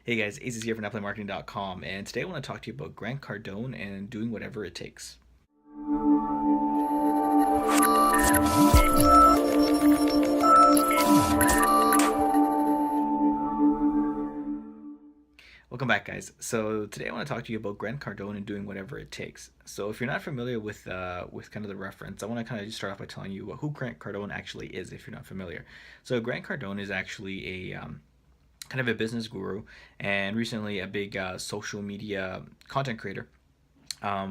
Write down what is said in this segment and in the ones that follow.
Hey guys, Ace is here from NetPlayMarketing.com, and today I want to talk to you about Grant Cardone and doing whatever it takes. Welcome back, guys. So today I want to talk to you about Grant Cardone and doing whatever it takes. So if you're not familiar with kind of the reference, I want to kind of just start off by telling you who Grant Cardone actually is. If you're not familiar, so Grant Cardone is actually a kind of a business guru and recently a big social media content creator,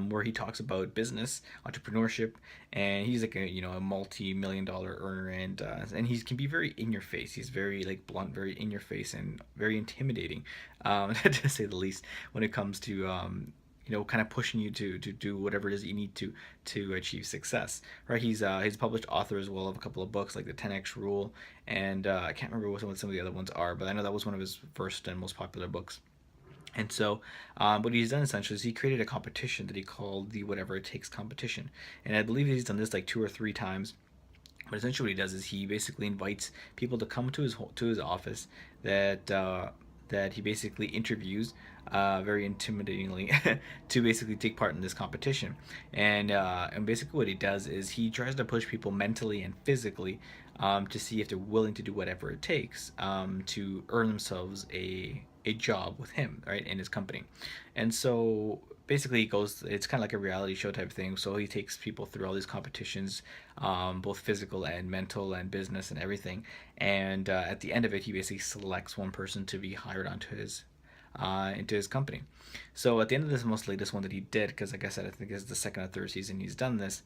where he talks about business, entrepreneurship, and he's like a multi-million-dollar earner, and he can be very in your face. He's very like blunt, very in your face, and very intimidating, to say the least, when it comes to kind of pushing you to do whatever it is you need to achieve success. Right? He's a published author as well of a couple of books like the 10x Rule, and I can't remember what some of the other ones are, but I know that was one of his first and most popular books. And so, what he's done essentially is he created a competition that he called the Whatever It Takes competition. And I believe he's done this like 2 or 3 times. But essentially, what he does is he basically invites people to come to his office that he basically interviews, very intimidatingly, to basically take part in this competition. And basically, what he does is he tries to push people mentally and physically, to see if they're willing to do whatever it takes, to earn themselves a job with him, right, in his company. And so basically it goes, it's kind of like a reality show type thing. So he takes people through all these competitions, both physical and mental and business and everything. And at the end of it, he basically selects one person to be hired onto his into his company. So at the end of this most latest one that he did, because like I said, I think this is the second or third season he's done this,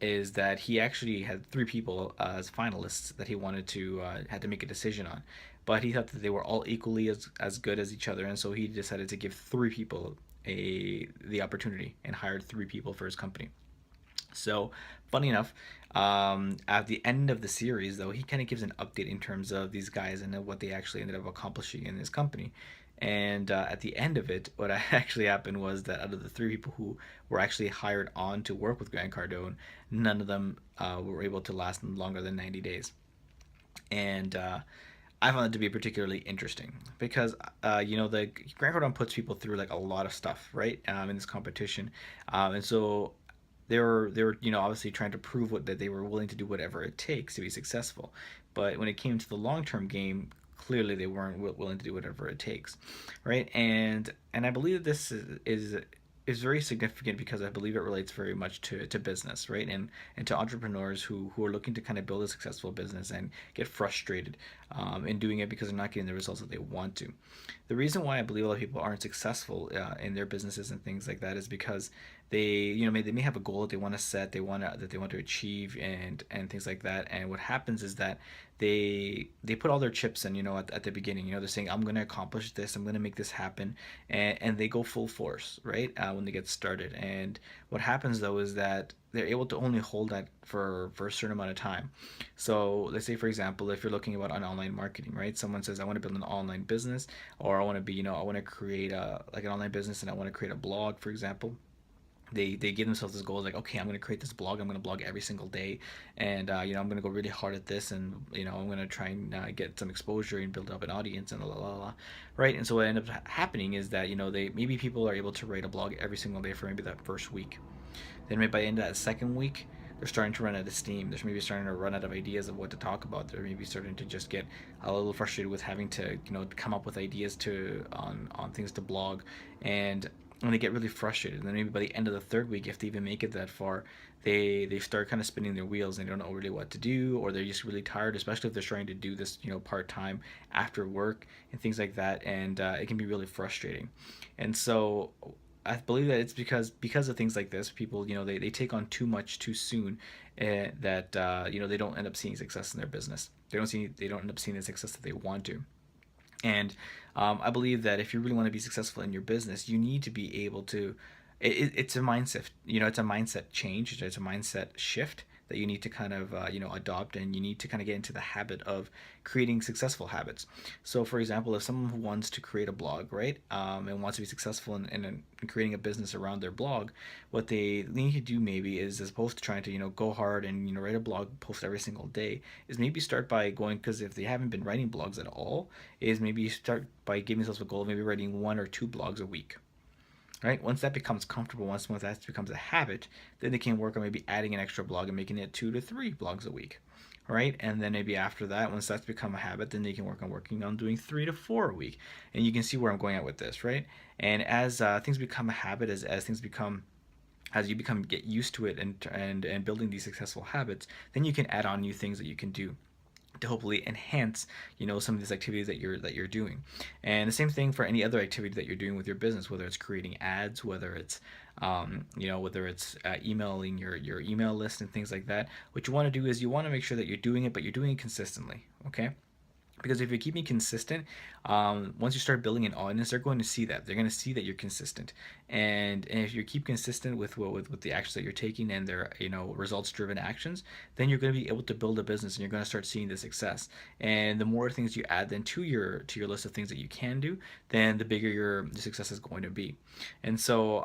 is that he actually had 3 people as finalists that he wanted to had to make a decision on, but he thought that they were all equally as good as each other, and so he decided to give 3 people the opportunity and hired 3 people for his company. So, funny enough, at the end of the series, though, he kind of gives an update in terms of these guys and what they actually ended up accomplishing in his company. And at the end of it, what actually happened was that out of the 3 people who were actually hired on to work with Grant Cardone, none of them were able to last longer than 90 days. And I found it to be particularly interesting because the Grant Cardone puts people through like a lot of stuff, right? In this competition, and so they were obviously trying to prove that they were willing to do whatever it takes to be successful. But when it came to the long term game, clearly they weren't willing to do whatever it takes, right? And I believe that this is very significant because I believe it relates very much to business, right? And to entrepreneurs who are looking to kind of build a successful business and get frustrated in doing it because they're not getting the results that they want to. The reason why I believe a lot of people aren't successful in their businesses and things like that is because they may have a goal that they want to set, that they want to achieve, and things like that. And what happens is that they put all their chips in, at the beginning. They're saying, I'm going to accomplish this, I'm going to make this happen, and they go full force, right, when they get started. And what happens though is that they're able to only hold that for a certain amount of time. So let's say, for example, if you're looking about on online marketing, right? Someone says, I want to build an online business, or I want to be, I want to create like an online business, and I want to create a blog, for example. They give themselves this goal, like, okay, I'm going to create this blog, I'm going to blog every single day, and I'm going to go really hard at this, and I'm going to try and get some exposure and build up an audience, and la la la, right? And so what ends up happening is that they maybe people are able to write a blog every single day for maybe that first week. Then maybe by the end of that second week, they're starting to run out of steam. They're maybe starting to run out of ideas of what to talk about. They're maybe starting to just get a little frustrated with having to come up with ideas on things to blog. And when they get really frustrated, and then maybe by the end of the third week, if they even make it that far, they start kind of spinning their wheels, and they don't know really what to do, or they're just really tired, especially if they're trying to do this part time after work and things like that. And it can be really frustrating. And so I believe that it's because of things like this, people they take on too much too soon, that they don't end up seeing success in their business. They don't end up seeing the success that they want to. And I believe that if you really want to be successful in your business, you need to be able to. It's a mindset. It's a mindset change. It's a mindset shift that you need to kind of adopt, and you need to kind of get into the habit of creating successful habits. So for example, if someone who wants to create a blog, right, and wants to be successful in creating a business around their blog, what they need to do maybe is, as opposed to trying to go hard and write a blog post every single day, is maybe start by going, because if they haven't been writing blogs at all, is maybe start by giving themselves a goal of maybe writing 1 or 2 blogs a week. Right? Once that becomes comfortable, once that becomes a habit, then they can work on maybe adding an extra blog and making it 2 to 3 blogs a week. Right? And then maybe after that, once that's become a habit, then they can working on doing 3 to 4 a week. And you can see where I'm going at with this, right? And as things become a habit, as things become, as you get used to it, and building these successful habits, then you can add on new things that you can do to hopefully enhance some of these activities that you're doing. And the same thing for any other activity that you're doing with your business, whether it's creating ads, whether it's emailing your email list and things like that. What you want to do is you want to make sure that you're doing it, but you're doing it consistently. Okay? Because if you're keeping consistent, once you start building an audience, they're going to see that. They're going to see that you're consistent. And if you keep consistent with the actions that you're taking, and they're results-driven actions, then you're going to be able to build a business, and you're going to start seeing the success. And the more things you add then to your list of things that you can do, then the bigger your success is going to be. And so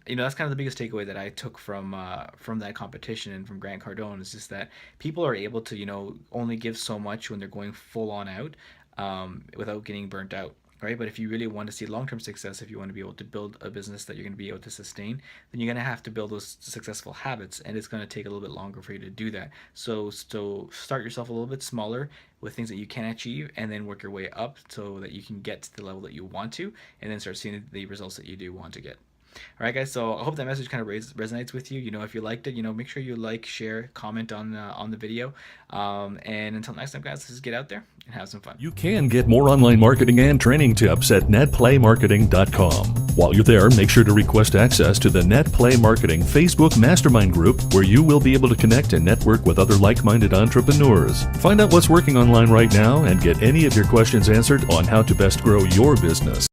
that's kind of the biggest takeaway that I took from that competition and from Grant Cardone, is just that people are able to only give so much when they're going full on out, without getting burnt out, right? But if you really want to see long-term success, if you want to be able to build a business that you're going to be able to sustain, then you're going to have to build those successful habits, and it's going to take a little bit longer for you to do that. So start yourself a little bit smaller with things that you can achieve, and then work your way up so that you can get to the level that you want to, and then start seeing the results that you do want to get. All right, guys, so I hope that message kind of resonates with you. If you liked it, make sure you like, share, comment on the video. And until next time, guys, let's just get out there and have some fun. You can get more online marketing and training tips at netplaymarketing.com. While you're there, make sure to request access to the NetPlay Marketing Facebook Mastermind group, where you will be able to connect and network with other like-minded entrepreneurs. Find out what's working online right now and get any of your questions answered on how to best grow your business.